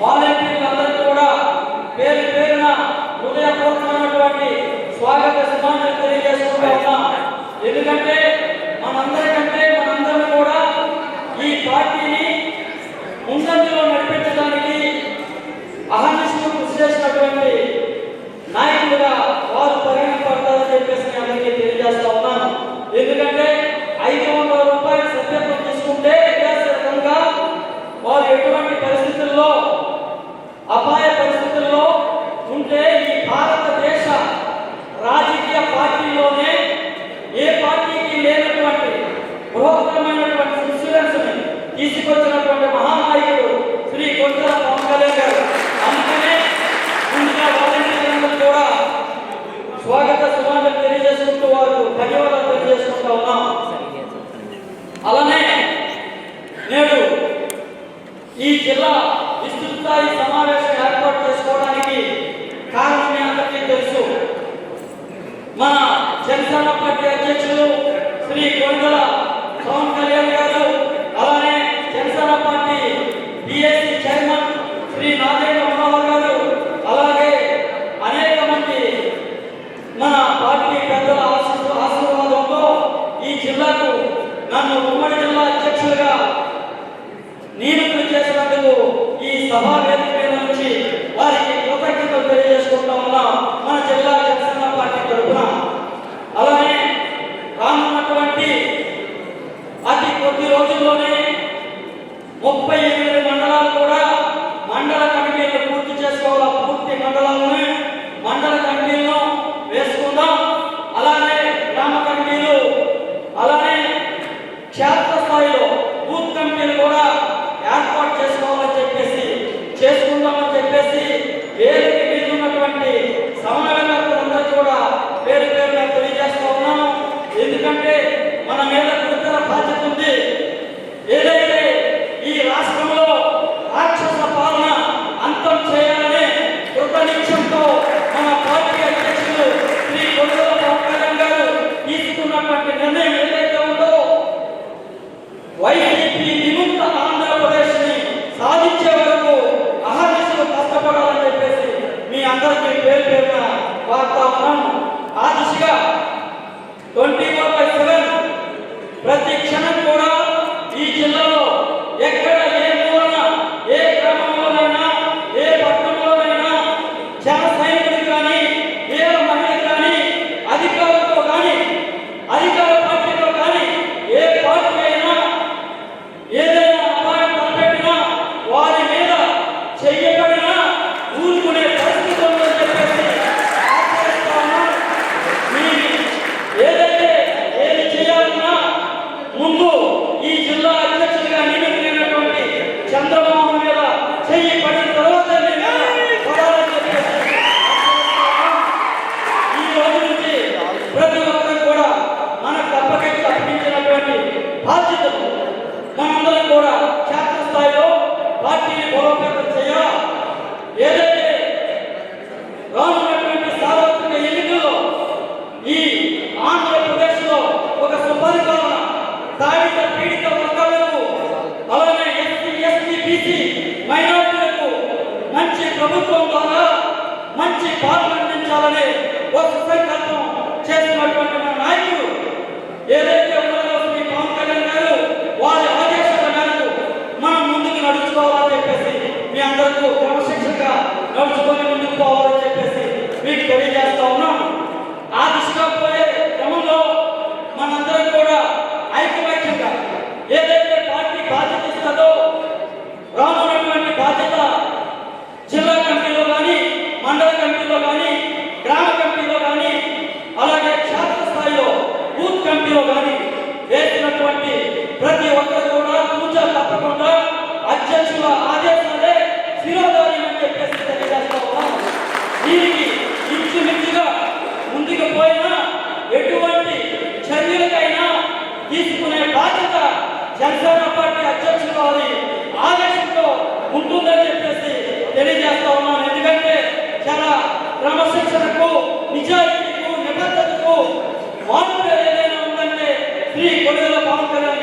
వాలంటీర్లందరికీ కూడా పేరు పేరున హృదయపూర్వకమైనటువంటి స్వాగత సమాచారం తెలియజేసుకుంటూ ఉన్నాం. ఎందుకంటే మనందరం కూడా ఈ పార్టీని ముందంజలో నడిపించడానికి అహర్నిశలు కృషి చేసినటువంటి నాయకులుగా వారు పరిగణింపడతారని చెప్పేసి నేను అందరికీ తెలియజేస్తా ఉన్నాను. ఎందుకంటే 500 రూపాయల సభ్యత్వం తీసుకుంటే విద్యాసంగా వారు ఎటువంటి పరిస్థితుల్లో అపాయ పరిస్థితుల్లో ఉంటే ఈ భారతదేశ రాజకీయ పార్టీలోనే ఏ పార్టీకి లేనటువంటి బృహత్తరమైనటువంటి ఇన్సూరెన్స్ ని తీసుకొచ్చినటువంటి మహానాయకుడు శ్రీ కొండల పవన్ కళ్యాణ్ గారు. అందుకనే ముందుగా వాలంటీర్లందరూ కూడా స్వాగత సమాచారం తెలియజేసుకుంటూ వారు ధన్యవాదాలు తెలియజేసుకుంటూ ఉన్నాం. అలానే నేడు ఈ జిల్లా విస్తృత స్థాయి సమావేశం ఏర్పాటు చేసుకోవడానికి కారణం మీ అందరికీ తెలుసు. మన జనసేన పార్టీ అధ్యక్షులు శ్రీ కొండల పవన్ కళ్యాణ్ గారు, అలానే Janasena party BSC chairman Shri Nadendla Manohar garu, అలాగే అనేక మంది మన పార్టీ పెద్దల ఆశీర్వాదంతో ఈ జిల్లాకు నన్ను ఉమ్మడి జిల్లా అధ్యక్షులుగా నియమితులు చేసినందుకు ఈ సభా వేదిక మీద నుంచి వారికి కృతజ్ఞతలు తెలియజేసుకుంటా ఉన్నాం మన జిల్లా జనసేన పార్టీ తరఫున. అలానే రానున్నటువంటి అతి కొద్ది రోజుల్లోనే 38 మండలాలు కూడా మండల కమిటీలు పూర్తి చేసుకోవాలి. పూర్తి మండలాలను మండల కమిటీలను వేసుకుందాం. అలానే గ్రామ కమిటీలు, అలానే క్షేత్ర స్థాయిలో బూత్ కమిటీలు కూడా ఏర్పాటు చేసుకోవాలని చెప్పేసి చేసుకుందామని చెప్పేసి వేదిక మీద ఉన్నటువంటి సమన్వయకర్తలందరూ కూడా పేరు పేరుగా తెలియజేస్తూ ఉన్నాము. ఎందుకంటే మన మీద గురుతర బాధ్యత ఉంది. ఏదైతే ఈ రాష్ట్రంలో రాక్షస పాలన అంతం చేయాలని కృతనిశ్చయంతో మన పార్టీ అధ్యక్షులు శ్రీ కొండల పవన్ కళ్యాణ్ గారు తీసుకున్నటువంటి నిర్ణయం ఏదైతే ఉందో వైసీపీ విముక్త ఆంధ్రప్రదేశ్ ని సాధించే వరకు అహర్నిశలు కష్టపడాలని చెప్పేసి మీ అందరికీ పేరు పేరున వార్తా ఉన్నాము. ఆ దిశగా 24/7 ప్రతి క్షణం కూడా ఈ జిల్లాలో ఎక్కడ ఏ మూలన ఏ గ్రామంలోనైనా ఏ పట్టణంలోనైనా జన సైనికులు కానీ ఏ మహిళలు కానీ అధికారులతో కానీ అధికార పార్టీలో కానీ ఏ పార్టీ అయినా ఏదైనా అపాయం తలపెట్టినా వారి మీద చెయ్యబడినా ఊరుకునే పరిస్థితి ఉందని చెప్పేసి ఏదైతే ఏది చేయాలన్నా ముందు ఈ జిల్లా అధ్యక్షుడిగా నియమితులైనటువంటి చంద్రబాబు మీద చెయ్యి పడిన తర్వాత ఈ రోజు నుంచి ప్రతి ఒక్కరు కూడా మన తప్పకట్టి అర్పించినటువంటి బాధ్యతలు మనందరం కూడా క్షేత్ర స్థాయిలో పార్టీని బలోపేతం చేయాలి. ఏదైతే రానున్నటువంటి సార్వత్రిక ఎన్నికల్లో ఈ ఆంధ్రప్రదేశ్ లో ఒక సుపరిపాలన తాడిత పీడిత వర్గాలకు, అలానే ఎస్సీ ఎస్టీ బీసీ మైనార్టీలకు మంచి ప్రభుత్వం ద్వారా మంచి పాలన అందించాలని ఒక సంకల్పం చేసినటువంటి మన నాయకుడు ఏదైతే ఉన్నారో శ్రీ పవన్ కళ్యాణ్ గారు, వారి ఆదేశాల మేరకు మనం ముందుకు నడుచుకోవాలని చెప్పేసి మీ అందరికీ క్రమశిక్షణగా నడుచుకొని ముందుకు పోవాలని చెప్పేసి మీకు తెలియజేస్తా ఉన్నాం. ఆ దిశగా పోయే క్రమంలో మనందరం కూడా ఐకమత్యంగా ఏదైతే పార్టీ బాధ్యత ఇస్తుందో రానున్నటువంటి బాధ్యత జిల్లా కమిటీలో కానీ మండల కమిటీలో కానీ గ్రామ కమిటీలో కానీ అలాగే క్షేత్ర స్థాయిలో బూత్ కమిటీలో కానీ వేసినటువంటి ప్రతి ఒక్కరు కూడా పూజ తప్పకుండా అధ్యక్షుల ఆదేశాలే శిరోధార్యం అని చెప్పేసి తెలియజేస్తా ఉన్నాం. దీనికి ఇంచుమించుగా ముందుకు పోయినా ఎటువంటి చర్యలకైనా తీసుకునే బాధ్యత జనసేన పార్టీ అధ్యక్షుల వారి ఆదేశంతో ఉంటుందని చెప్పేసి తెలియజేస్తా ఉన్నాను. ఎందుకంటే చాలా క్రమశిక్షణకు, నిజాయితీకు, నిబద్ధతకు మార్పు ఏదైనా ఉందంటే శ్రీ కొండల పవన్ కళ్యాణ్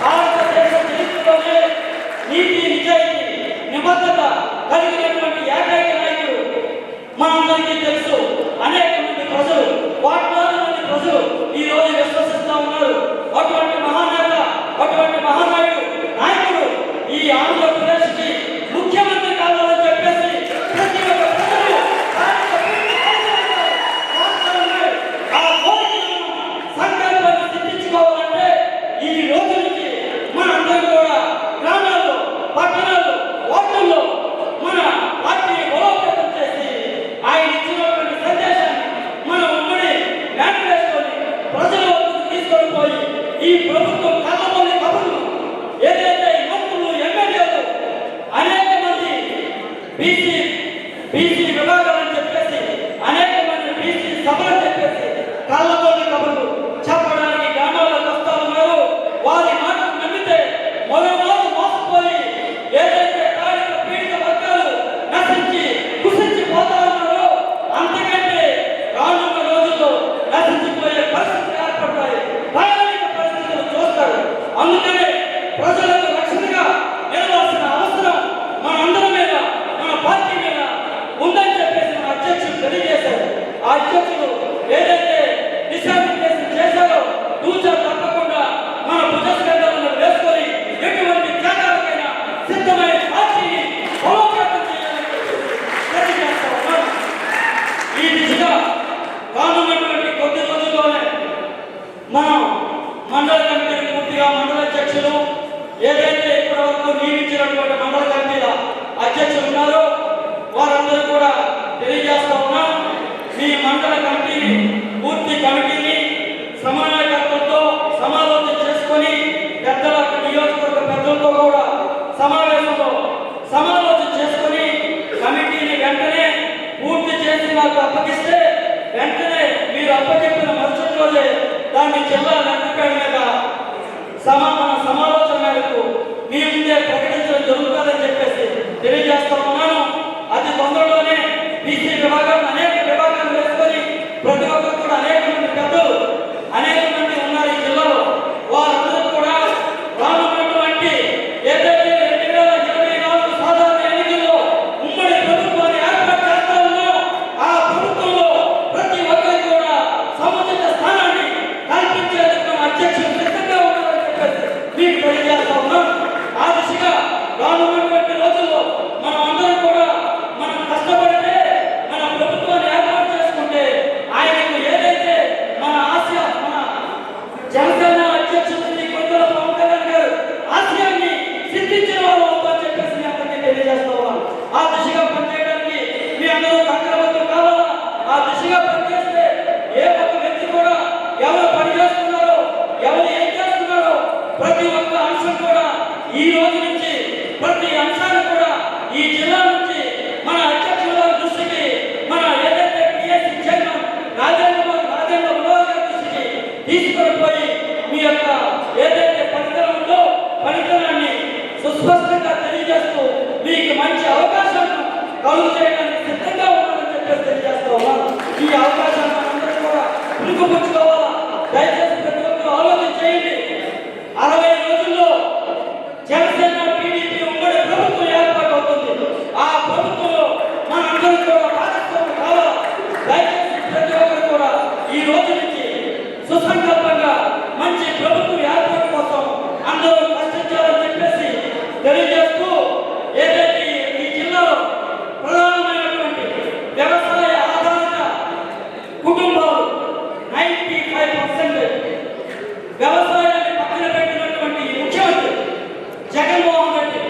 భారతదేశ చరిత్రలోనే నీతి, నిజాయితీ, నిబద్ధత అందరికీ తెలుసు. అనేక మంది ప్రజలు, కోట్లాది మంది ప్రజలు ఈ రోజు విశ్వసిస్తా ఉన్నారు. అటువంటి మహానేత, అటువంటి మహానాయుడు, నాయకుడు ఈ ఆంధ్రప్రదేశ్ కి ముఖ్యమంత్రి కావాలని చెప్పేసి ప్రతి ఒక్క ప్రజలు ఆ కోరికలను, సంకల్పాన్ని సిద్ధించుకోవాలంటే ఈ రోజు నుంచి మనందరం కూడా గ్రామాల్లో, పట్టణాల్లో, వార్డుల్లో మన పార్టీని బలోపేతం చేసి ఆయన ఇచ్చినటువంటి సందేశాన్ని మనం ఉమ్మడి మేనిఫెస్టోని ప్రజల వద్దకు తీసుకొని పోయి ఈ ప్రభుత్వం కళ్ళబోని కబుర్లు ఏదైతే మంత్రులు, ఎమ్మెల్యేలు అనేక మంది బీసీ విభాగాలని చెప్పేసి, అనేక మంది బీసీ సభలు చెప్పేసి కళ్ళబోని కబుర్లు చెప్పడానికి గ్రామాలకు వస్తా ఉన్నారు. వారి మాటలు నమ్మితే మరోమారు మోసపోయి ఏదైతే కార్మిక పీడిత వర్గాలు నశించి కుసించిపోతా ఉన్నారో అంతకంటే రానున్న రోజుల్లో నశించిపోయే పరిస్థితులు ఏర్పడతాయి. భయానక పరిస్థితులు చూస్తారు. అందుకనే ప్రజలకు రక్షణగా నిలవాల్సిన అవసరం మనందరి మీద, మన పార్టీ మీద ఉందని చెప్పేసి మన అధ్యక్షులు తెలియజేశారు. ఆ అధ్యక్షులు ఏదైతే దిశానిర్దేశం చేశారో తూచా తప్పకుండా మన భుజస్కంధాలను వేసుకొని ఎటువంటి త్యాగాలకైనా సిద్ధమైన పార్టీని బలోపేతం చేయాలని తెలియజేస్తా ఉన్నాం. ఈ దిశగా రానున్నటువంటి కొద్ది రోజుల్లోనే మనం మండల కమిటీని పూర్తిగా మండల అధ్యక్షులు ఏదైతే ఇప్పటి వరకు నియమించినటువంటి మండల కమిటీల అధ్యక్షులు ఉన్నారో వారందరూ కూడా తెలియజేస్తా ఉన్నాం. మీ మండల కమిటీని, పూర్తి కమిటీని సమన్వయకర్తలతో సమాలోచన చేసుకొని పెద్దల నియోజకవర్గ పెద్దలతో కూడా సమాలోచన చేసుకొని కమిటీని వెంటనే పూర్తి చేసి నాకు అప్పగిస్తే వెంటనే మీరు అప్పచెప్పిన మరుసటి రోజే దాన్ని జిల్లా లెక్కపేట మీద మన సమాలోచన మేరకు మీ ముందే ప్రకటించడం జరుగుతుందని చెప్పేసి తెలియజేస్తా ఉన్నాను. అతి తొందరలోనే బీసీ విభాగాన్ని, అనేక విభాగాలు వేసుకొని ప్రతి ఒక్కరు కూడా అనేక మంది పెద్దలు, అనేక మంది ఉన్నారు ఈ జిల్లాలో. వారందరూ కూడా రానున్నటువంటి ఏదైతే 2024 సాధారణ ఎన్నికల్లో ఉమ్మడి ప్రభుత్వాన్ని ఏర్పాటు చేస్తా ఉన్నాం. ఆ ప్రభుత్వంలో ప్రతి ఒక్కరికి కూడా సముచిత స్థానాన్ని కల్పించేందుకు అధ్యక్షులు సిద్ధంగా ఉన్నారని చెప్పేసి మీకు తెలియజేస్తా ఉన్నాం. ఆ దిశగా రానున్నటువంటి రోజుల్లో మనం అందరం కూడా మనం కష్టపడితే, మన ప్రభుత్వాన్ని ఏర్పాటు చేసుకుంటే ఆయనకు ఏదైతే మన ఆశయ, మన జనసేన అధ్యక్షుడు శ్రీ కొత్తల పవన్ కళ్యాణ్ గారు ఆశయాన్ని సిద్ధించిన వాళ్ళు అవుతారని చెప్పేసి మీ అందరికీ తెలియజేస్తా ఉన్నాం. ఆ దిశగా పనిచేయడానికి మీ అందరూ కంకరబద్ధం కావాలా? ఆ దిశగా పనిచేస్తే ఏ ఒక్క వ్యక్తి కూడా ఎవరు పనిచేస్తున్నారో, ఎవరు ఏం చేస్తున్నారో ప్రతి ఒక్క అంశం కూడా ఈ రోజు నుంచి ప్రతి అంశాన్ని కూడా ఈ జిల్లా నుంచి మన అధ్యక్షుల దృష్టికి, మన ఏదైతే పిఎస్సి చైర్మన్ రాజేంద్ర మనోహర్ గారి దృష్టికి తీసుకొని పోయి మీ యొక్క ఏదైతే పనితనం ఉందో పనితనాన్ని సుస్పష్టంగా తెలియజేస్తూ మీకు మంచి అవకాశాలను కలుగు చేయడానికి సిద్ధంగా ఉన్నారని చెప్పేసి తెలియజేస్తా ఉన్నాను. ఈ అవకాశాన్ని మనందరం కూడా పుణుకుపుచ్చుకోవాలా? దయచేసి ప్రతి ఒక్కరు ఆలోచన చేయండి. 60 రోజుల్లో జనసేన టీడీపీ ఉమ్మడి ప్రభుత్వం ఏర్పాటు అవుతుంది. ఆ ప్రభుత్వంలో మనందరం కూడా భాగస్వామ్యం కావాలా? దయచేసి ప్రతి ఒక్కరు కూడా ఈ రోజు నుంచి సుసంకల్పంగా మంచి ప్రభుత్వం ఏర్పాటు కోసం అందరూ కష్టించాలని చెప్పేసి తెలియజేస్తూ, ఏదైతే ఈ జిల్లాలో ప్రధానమైనటువంటి వ్యవసాయ ఆధారిత కుటుంబాలు 95% వ్యవసాయాన్ని పక్కన పెట్టినటువంటి ముఖ్యమంత్రి జగన్మోహన్ రెడ్డి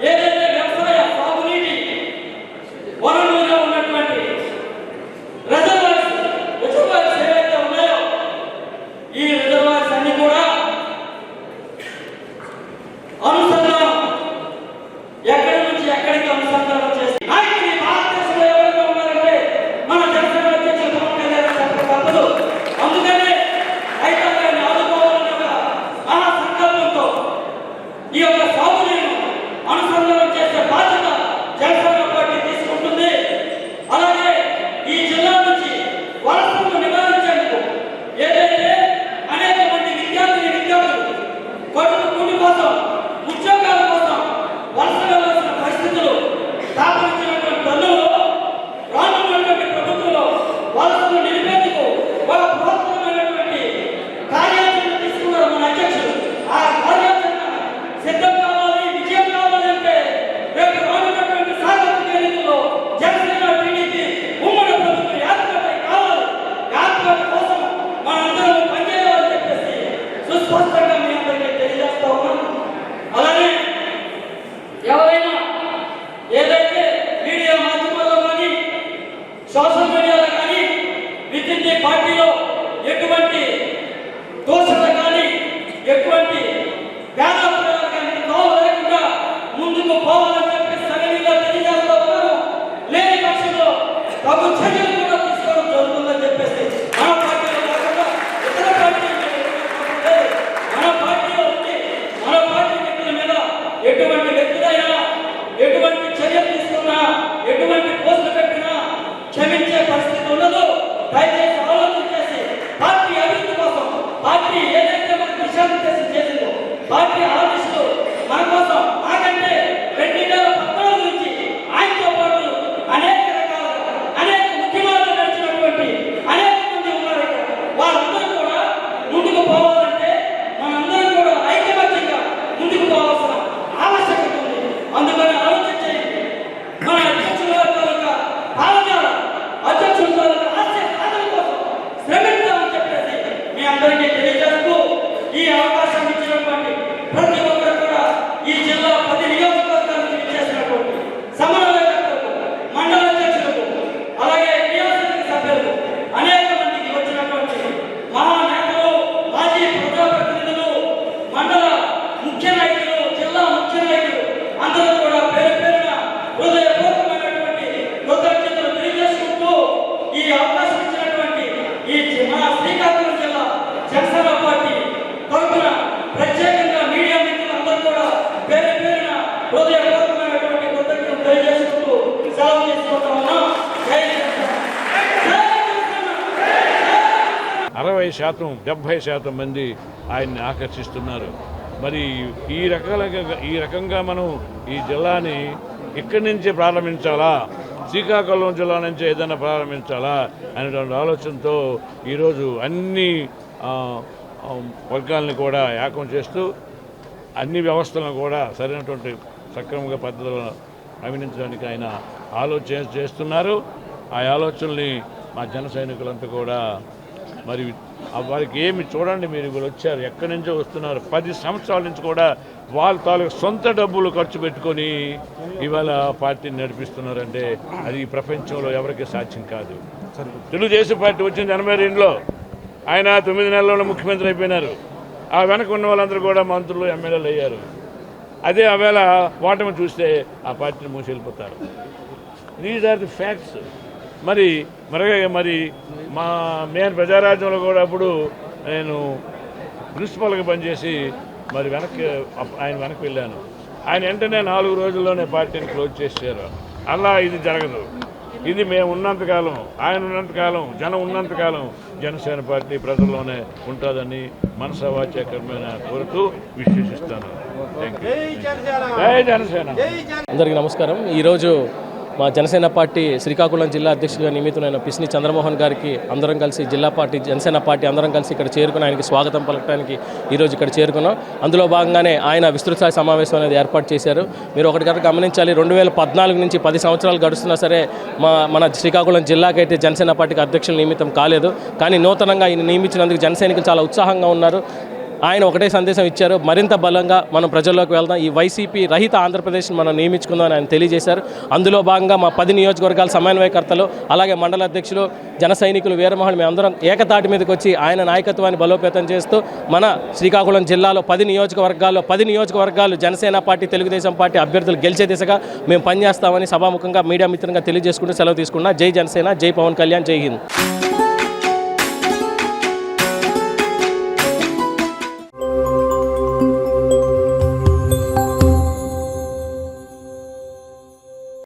ఏదైతే వ్యవసాయ సాగునీటి వనరులుగా ఉన్నటువంటి రిజర్వాయర్స్ ఏవైతే ఉన్నాయో ఈ రిజర్వాయర్స్ అన్ని కూడా అనుసంధానం, ఎక్కడి నుంచి ఎక్కడికి అనుసంధానం చేసి నాయకులు ఈ భారతదేశంలో ఎవరైనా ఉన్నారంటే మన జనసేన అధ్యక్షులు పవన్ కళ్యాణ్ చెప్పక తప్పదు. అందుకనే రైతాంగాన్ని ఆదుకోవాలన్న ఒక మహా సంకల్పంతో ఈ యొక్క సాగునీరును అనుసంధానం చేసే బాధ్యత జనసేన పార్టీ తీసుకుంటుంది. అలాగే ఈ జిల్లా నుంచి వలసలను నివారించేందుకు ఏదైతే అనేక మంది విద్యార్థులు కడుపు కూటి కోసం, ఉద్యోగాల కోసం వలస వెళ్ళాల్సిన పరిస్థితులు ఎవరైనా ఏదైతే మీడియా మాధ్యమాల్లో కానీ సోషల్ మీడియాలో కానీ విత్ ఇన్ ది పార్టీలో ఎటువంటి దోషత కానీ ఎటువంటి భేదాభిప్రాయాలు కానీ తావు లేకుండా ముందుకు పోవాలని చెప్పి సగలిగా తెలియజేస్తా ఉన్నారు. లేని పక్షంలో తగు చర్యలు కూడా తీసుకోవడం జరుగుతుందని చెప్పేసి మన పార్టీలో కాకుండా ఇతర పార్టీలు మన పార్టీలో ఉండి మన పార్టీ వ్యక్తుల మీద ఎటువంటి వ్యక్తులైనా ఎటువంటి చర్యలు తీసుకున్నా ఎటువంటి పోస్టులు పెట్టినా క్షమించే పరిస్థితి ఉండదు. దయచేసి ఆలోచన చేసి పార్టీ అభివృద్ధి కోసం పార్టీ ఏదైతే మనకు దిశానిర్దేశం చేసిందో పార్టీ ఆదేశాలు మన కోసం మాకంటే 2014 నుంచి ఆయనతో పాటు అనేక రకాలుగా అనేక ఉద్యమాలు నడిచినటువంటి అనేక మంది ఉన్నారు. వాళ్ళందరూ కూడా ముందుకు పోవాలంటే మనందరం కూడా ఐకమత్యంగా ముందుకు పోవాల్సిన ఆవశ్యకత ఉంది. అందుకని ఆలోచన చేయండి. మన అధ్యక్షుల తాలూకా భావజాల అధ్యక్షుల తాలూకా ఆశయ సాధన కోసం శ్రమిద్దామని చెప్పేసి మీ అందరికీ తెలియజేస్తూ ఈ అవకాశం ఇచ్చినటువంటి ప్రతి ఒక్కరు కూడా ఈ జిల్లా 10 నియోజకవర్గాలకు ఇచ్చేసినటువంటి సమన్వయకర్తలకు, మండల అధ్యక్షులకు, అలాగే నియోజకవర్గ సభ్యులకు, అనేక మందికి వచ్చినటువంటి మహానేతలు, మాజీ ప్రజాప్రతినిధులు, మండల ముఖ్య నాయకులు, జిల్లా ముఖ్య నాయకులు అందరూ కూడా పేరు పేరున హృదయపూర్వకమైనటువంటి కృతజ్ఞతలు తెలియజేసుకుంటూ ఈ అవకాశం ఇచ్చినటువంటి మన శ్రీకాకుళం జిల్లా జనసేన పార్టీ తరఫున ప్రత్యేకంగా మీడియా మిత్రులందరూ కూడా పేరు పేరున హృదయపూర్వకమైనటువంటి కృతజ్ఞతలు తెలియజేసుకుంటూ సెలవు తీసుకుంటా ఉన్నాం. జై జనసేన. జై జనసేన. 60%, 70% మంది ఆయన్ని ఆకర్షిస్తున్నారు. మరి ఈ రకంగా మనం ఈ జిల్లాని ఇక్కడి నుంచి ప్రారంభించాలా, శ్రీకాకుళం జిల్లా నుంచి ఏదైనా ప్రారంభించాలా అనేటువంటి ఆలోచనతో ఈరోజు అన్ని వర్గాలను కూడా ఏకం చేస్తూ అన్ని వ్యవస్థలను కూడా సరైనటువంటి సక్రమంగా పద్ధతులను అభినందించడానికి ఆయన ఆలోచన చేస్తున్నారు. ఆ ఆలోచనల్ని మా జన సైనికులంతా కూడా మరి వారికి ఏమి చూడండి, మీరు వీళ్ళు వచ్చారు, ఎక్కడి నుంచో వస్తున్నారు. 10 సంవత్సరాల నుంచి కూడా వాళ్ళ తాలూకు సొంత డబ్బులు ఖర్చు పెట్టుకొని ఇవాళ పార్టీని నడిపిస్తున్నారంటే అది ఈ ప్రపంచంలో ఎవరికి సాధ్యం కాదు. తెలుగుదేశం పార్టీ వచ్చింది 82లో, ఆయన 9 నెలల్లో ముఖ్యమంత్రి అయిపోయినారు. ఆ వెనక ఉన్న వాళ్ళందరూ కూడా మంత్రులు, ఎమ్మెల్యేలు అయ్యారు. అదే ఆవేళ ఓటమి చూస్తే ఆ పార్టీని మూసి వెళ్ళిపోతారు. These are the facts. మరి నేను ప్రజారాజ్యంలో కూడా అప్పుడు నేను ప్రిన్సిపల్గా పనిచేసి మరి ఆయన వెనక్కి వెళ్ళాను. ఆయన వెంటనే 4 రోజుల్లోనే పార్టీని క్లోజ్ చేశారు. అలా ఇది జరగదు. ఇది మేము ఉన్నంతకాలం, ఆయన ఉన్నంతకాలం, జనం ఉన్నంతకాలం జనసేన పార్టీ ప్రజల్లోనే ఉంటుందని మనసా వాచా కర్మేణ కోరుతూ విశ్వసిస్తాను. జై జనసేన. అందరికీ నమస్కారం. ఈరోజు మా జనసేన పార్టీ శ్రీకాకుళం జిల్లా అధ్యక్షుడిగా నియమితులైన పిస్ని చంద్రమోహన్ గారికి అందరం కలిసి జిల్లా పార్టీ జనసేన పార్టీ అందరం కలిసి ఇక్కడ చేరుకుని ఆయనకి స్వాగతం పలకడానికి ఈరోజు ఇక్కడ చేరుకున్నాం. అందులో భాగంగానే ఆయన విస్తృతస్థాయి సమావేశం అనేది ఏర్పాటు చేశారు. మీరు ఒకటి గారు గమనించాలి, 2014 నుంచి 10 సంవత్సరాలు గడుస్తున్నా సరే మన శ్రీకాకుళం జిల్లాకైతే జనసేన పార్టీకి అధ్యక్షులు నియమితం కాలేదు. కానీ నూతనంగా ఆయన నియమించినందుకు జన సైనికులు చాలా ఉత్సాహంగా ఉన్నారు. ఆయన ఒకటే సందేశం ఇచ్చారు, మరింత బలంగా మనం ప్రజల్లోకి వెళ్దాం, ఈ వైసీపీ రహిత ఆంధ్రప్రదేశ్ని మనం నియమించుకుందామని ఆయన తెలియజేశారు. అందులో భాగంగా మా 10 నియోజకవర్గాల సమన్వయకర్తలు, అలాగే మండల అధ్యక్షులు, జన సైనికులు, వీరమహులు మేము అందరం ఏకతాటి మీదకి వచ్చి ఆయన నాయకత్వాన్ని బలోపేతం చేస్తూ మన శ్రీకాకుళం జిల్లాలో 10 నియోజకవర్గాలు జనసేన పార్టీ, తెలుగుదేశం పార్టీ అభ్యర్థులు గెలిచే దిశగా మేము పనిచేస్తామని సభాముఖంగా మీడియా మిత్రంగా తెలియజేసుకుంటూ సెలవు తీసుకున్నా. జై జనసేన, జై పవన్ కళ్యాణ్, జై హింద్.